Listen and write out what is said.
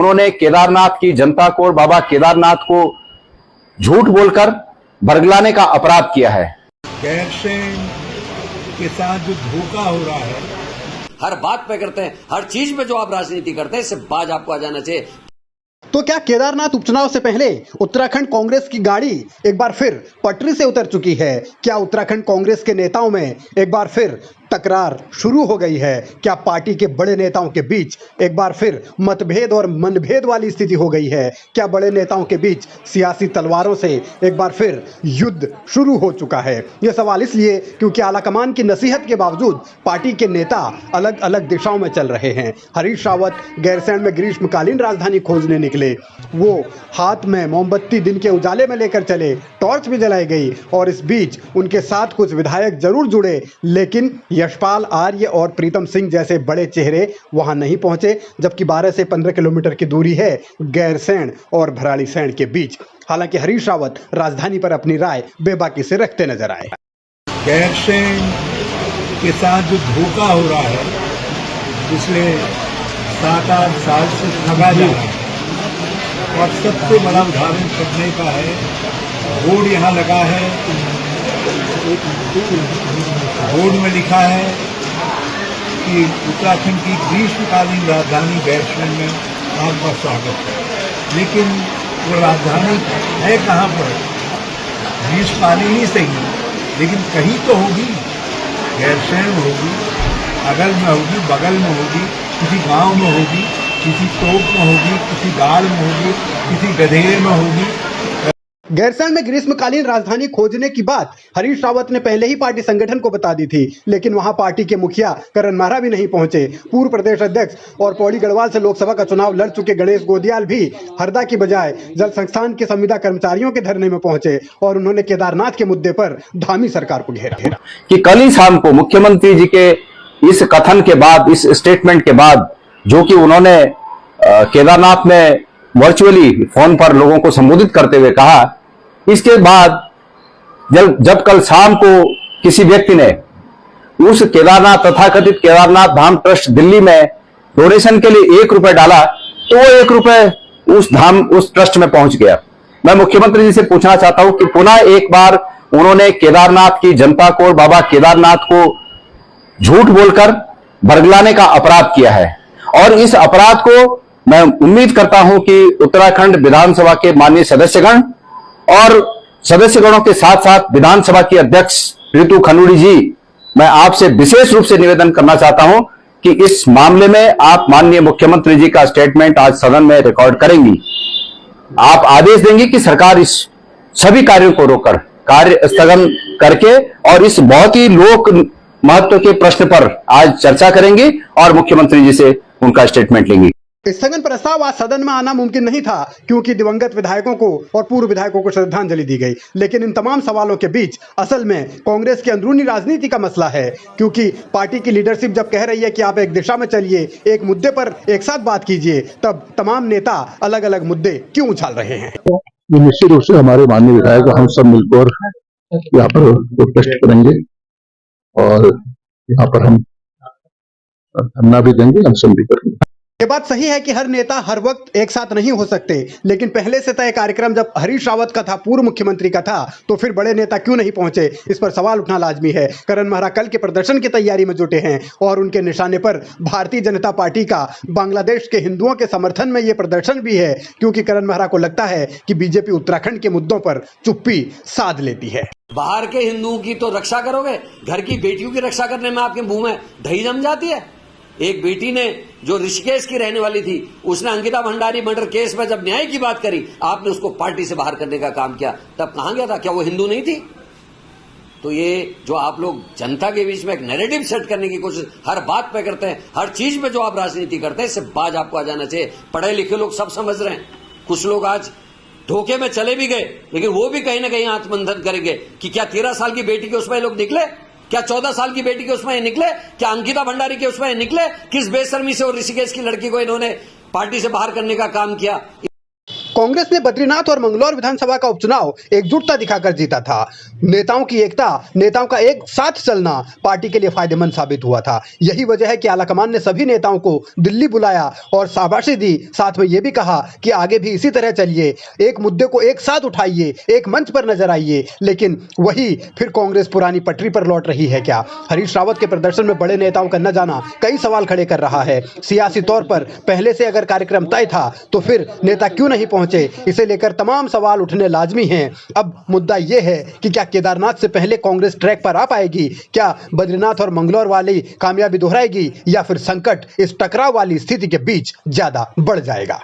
उन्होंने केदारनाथ की जनता को और बाबा केदारनाथ को झूठ बोलकर बरगलाने का अपराध किया है। गैरसैंण के साथ जो धोखा हो रहा है, हर बात पे करते हैं, हर चीज पे जो आप राजनीति करते हैं, इससे बाज आपको आ जाना चाहिए। तो क्या केदारनाथ उपचुनाव से पहले उत्तराखंड कांग्रेस की गाड़ी एक बार फिर पटरी से उतर चुकी है? क्या उत्तराखंड कांग्रेस के नेताओं में एक बार फिर तकरार शुरू हो गई है? क्या पार्टी के बड़े नेताओं के बीच एक बार फिर मतभेद और मनभेद वाली स्थिति हो गई है? क्या बड़े नेताओं के बीच सियासी तलवारों से एक बार फिर युद्ध शुरू हो चुका है? यह सवाल इसलिए क्योंकि आलाकमान की नसीहत के बावजूद पार्टी के नेता अलग अलग दिशाओं में चल रहे हैं। हरीश रावत गैरसैंण में ग्रीष्मकालीन राजधानी खोजने निकले। वो हाथ में मोमबत्ती दिन के उजाले में लेकर चले, टॉर्च भी जलाई गई और इस बीच उनके साथ कुछ विधायक जरूर जुड़े, लेकिन यशपाल आर्य और प्रीतम सिंह जैसे बड़े चेहरे वहां नहीं पहुंचे, जबकि 12 से 15 किलोमीटर की दूरी है गैरसैंण और भराड़ीसैंण के बीच। हालांकि हरीश रावत राजधानी पर अपनी राय बेबाकी से रखते नजर आए। गैरसैंण के साथ जो धोखा हो रहा है, पिछले 7-8 साल से ठगा जा रहा है और सबसे बड़ा उदाहरण करने का है, बोर्ड यहाँ लगा है, बोर्ड में लिखा है कि उत्तराखंड की ग्रीष्मकालीन राजधानी गैरसैंण में आपका स्वागत है। लेकिन वो राजधानी है कहाँ पर? ग्रीष्मकालीन ही सही, लेकिन कहीं तो होगी। गैरसैंण में होगी, अगल में होगी, बगल में होगी, किसी गांव में होगी, किसी तोप में होगी, किसी गाड़ में होगी, किसी गधेरे में होगी। गैरसैंण में ग्रीष्मकालीन राजधानी खोजने की बात हरीश रावत ने पहले ही पार्टी संगठन को बता दी थी, लेकिन वहां पार्टी के मुखिया करण महरा भी नहीं पहुंचे। पूर्व प्रदेश अध्यक्ष और पौड़ी गढ़वाल से लोकसभा का चुनाव लड़ चुके गणेश गोदियाल भी हरदा की बजाय जल संस्थान के संविदा कर्मचारियों के धरने में पहुंचे और उन्होंने केदारनाथ के मुद्दे पर धामी सरकार को घेरा कि कल ही शाम को मुख्यमंत्री जी के इस कथन के बाद, इस स्टेटमेंट के बाद, जो कि उन्होंने केदारनाथ में वर्चुअली फोन पर लोगों को संबोधित करते हुए कहा, इसके बाद जब कल शाम को किसी व्यक्ति ने उस केदारनाथ, तथाकथित केदारनाथ धाम ट्रस्ट दिल्ली में डोनेशन के लिए 1 रुपए डाला, तो वो 1 रुपए उस ट्रस्ट में पहुंच गया। मैं मुख्यमंत्री जी से पूछना चाहता हूं कि पुनः एक बार उन्होंने केदारनाथ की जनता को और बाबा केदारनाथ को झूठ बोलकर बरगलाने का अपराध किया है और इस अपराध को मैं उम्मीद करता हूं कि उत्तराखंड विधानसभा के माननीय सदस्यगण और सदस्यगणों के साथ साथ विधानसभा की अध्यक्ष ऋतु खनूड़ी जी, मैं आपसे विशेष रूप से निवेदन करना चाहता हूं कि इस मामले में आप माननीय मुख्यमंत्री जी का स्टेटमेंट आज सदन में रिकॉर्ड करेंगी। आप आदेश देंगी कि सरकार इस सभी कार्यों को रोककर कार्य स्थगन करके और इस बहुत ही लोक महत्व के प्रश्न पर आज चर्चा करेंगी और मुख्यमंत्री जी से उनका स्टेटमेंट लेंगी। स्थगन प्रस्ताव आज सदन में आना मुमकिन नहीं था क्योंकि दिवंगत विधायकों को और पूर्व विधायकों को श्रद्धांजलि दी गई, लेकिन इन तमाम सवालों के बीच असल में कांग्रेस की अंदरूनी राजनीति का मसला है, क्योंकि पार्टी की लीडरशिप जब कह रही है कि आप एक दिशा में चलिए, एक मुद्दे पर एक साथ बात कीजिए, तब तमाम नेता अलग अलग मुद्दे क्यों उछाल रहे हैं? निश्चित रूप से हमारे माननीय विधायक हम सब मिलकर यहाँ पर प्रोटेस्ट करेंगे और यहाँ पर हम धरना भी देंगे, अनशन भी करेंगे। ये बात सही है कि हर नेता हर वक्त एक साथ नहीं हो सकते, लेकिन पहले से तय कार्यक्रम जब हरीश रावत का था, पूर्व मुख्यमंत्री का था, तो फिर बड़े नेता क्यों नहीं पहुंचे? इस पर सवाल उठना लाजमी है। करण महरा कल के प्रदर्शन की तैयारी में जुटे हैं और उनके निशाने पर भारतीय जनता पार्टी का बांग्लादेश के हिंदुओं के समर्थन में ये प्रदर्शन भी है, क्योंकि करण महरा को लगता है कि बीजेपी उत्तराखंड के मुद्दों पर चुप्पी साध लेती है। बाहर के हिंदुओं की तो रक्षा करोगे, घर की बेटियों की रक्षा करने में आपके मुंह में दही जम जाती है। एक बेटी ने जो ऋषिकेश की रहने वाली थी, उसने अंकिता भंडारी मर्डर केस में जब न्याय की बात करी, आपने उसको पार्टी से बाहर करने का काम किया। तब कहां गया था? क्या वो हिंदू नहीं थी? तो ये जो आप लोग जनता के बीच में एक नैरेटिव सेट करने की कोशिश हर बात पे करते हैं, हर चीज पे जो आप राजनीति करते हैं, इससे बाज आपको आ जाना चाहिए। पढ़े लिखे लोग सब समझ रहे हैं। कुछ लोग आज धोखे में चले भी गए, लेकिन वो भी कहीं ना कहीं आत्ममंथन करेंगे कि क्या 13 साल की बेटी के उसमें लोग निकले? क्या 14 साल की बेटी के उसमें ये निकले? क्या अंकिता भंडारी के उसमें ये निकले? किस बेशर्मी से और ऋषिकेश की लड़की को इन्होंने पार्टी से बाहर करने का काम किया? कांग्रेस ने बद्रीनाथ और मंगलौर विधानसभा का उपचुनाव एकजुटता दिखाकर जीता था। नेताओं की एकता, नेताओं का एक साथ चलना पार्टी के लिए फायदेमंद साबित हुआ था। यही वजह है कि आलाकमान ने सभी नेताओं को दिल्ली बुलाया और शाबाशी दी। साथ में यह भी कहा कि आगे भी इसी तरह चलिए, एक मुद्दे को एक साथ उठाइए, एक मंच पर नजर आइए। लेकिन वही फिर कांग्रेस पुरानी पटरी पर लौट रही है क्या? हरीश रावत के प्रदर्शन में बड़े नेताओं का न जाना कई सवाल खड़े कर रहा है। सियासी तौर पर पहले से अगर कार्यक्रम तय था तो फिर नेता क्यों नहीं पहुंचे? इसे लेकर तमाम सवाल उठने लाजमी हैं। अब मुद्दा यह है कि क्या केदारनाथ से पहले कांग्रेस ट्रैक पर आ पाएगी? क्या बद्रीनाथ और मंगलौर वाली कामयाबी दोहराएगी या फिर संकट इस टकराव वाली स्थिति के बीच ज्यादा बढ़ जाएगा?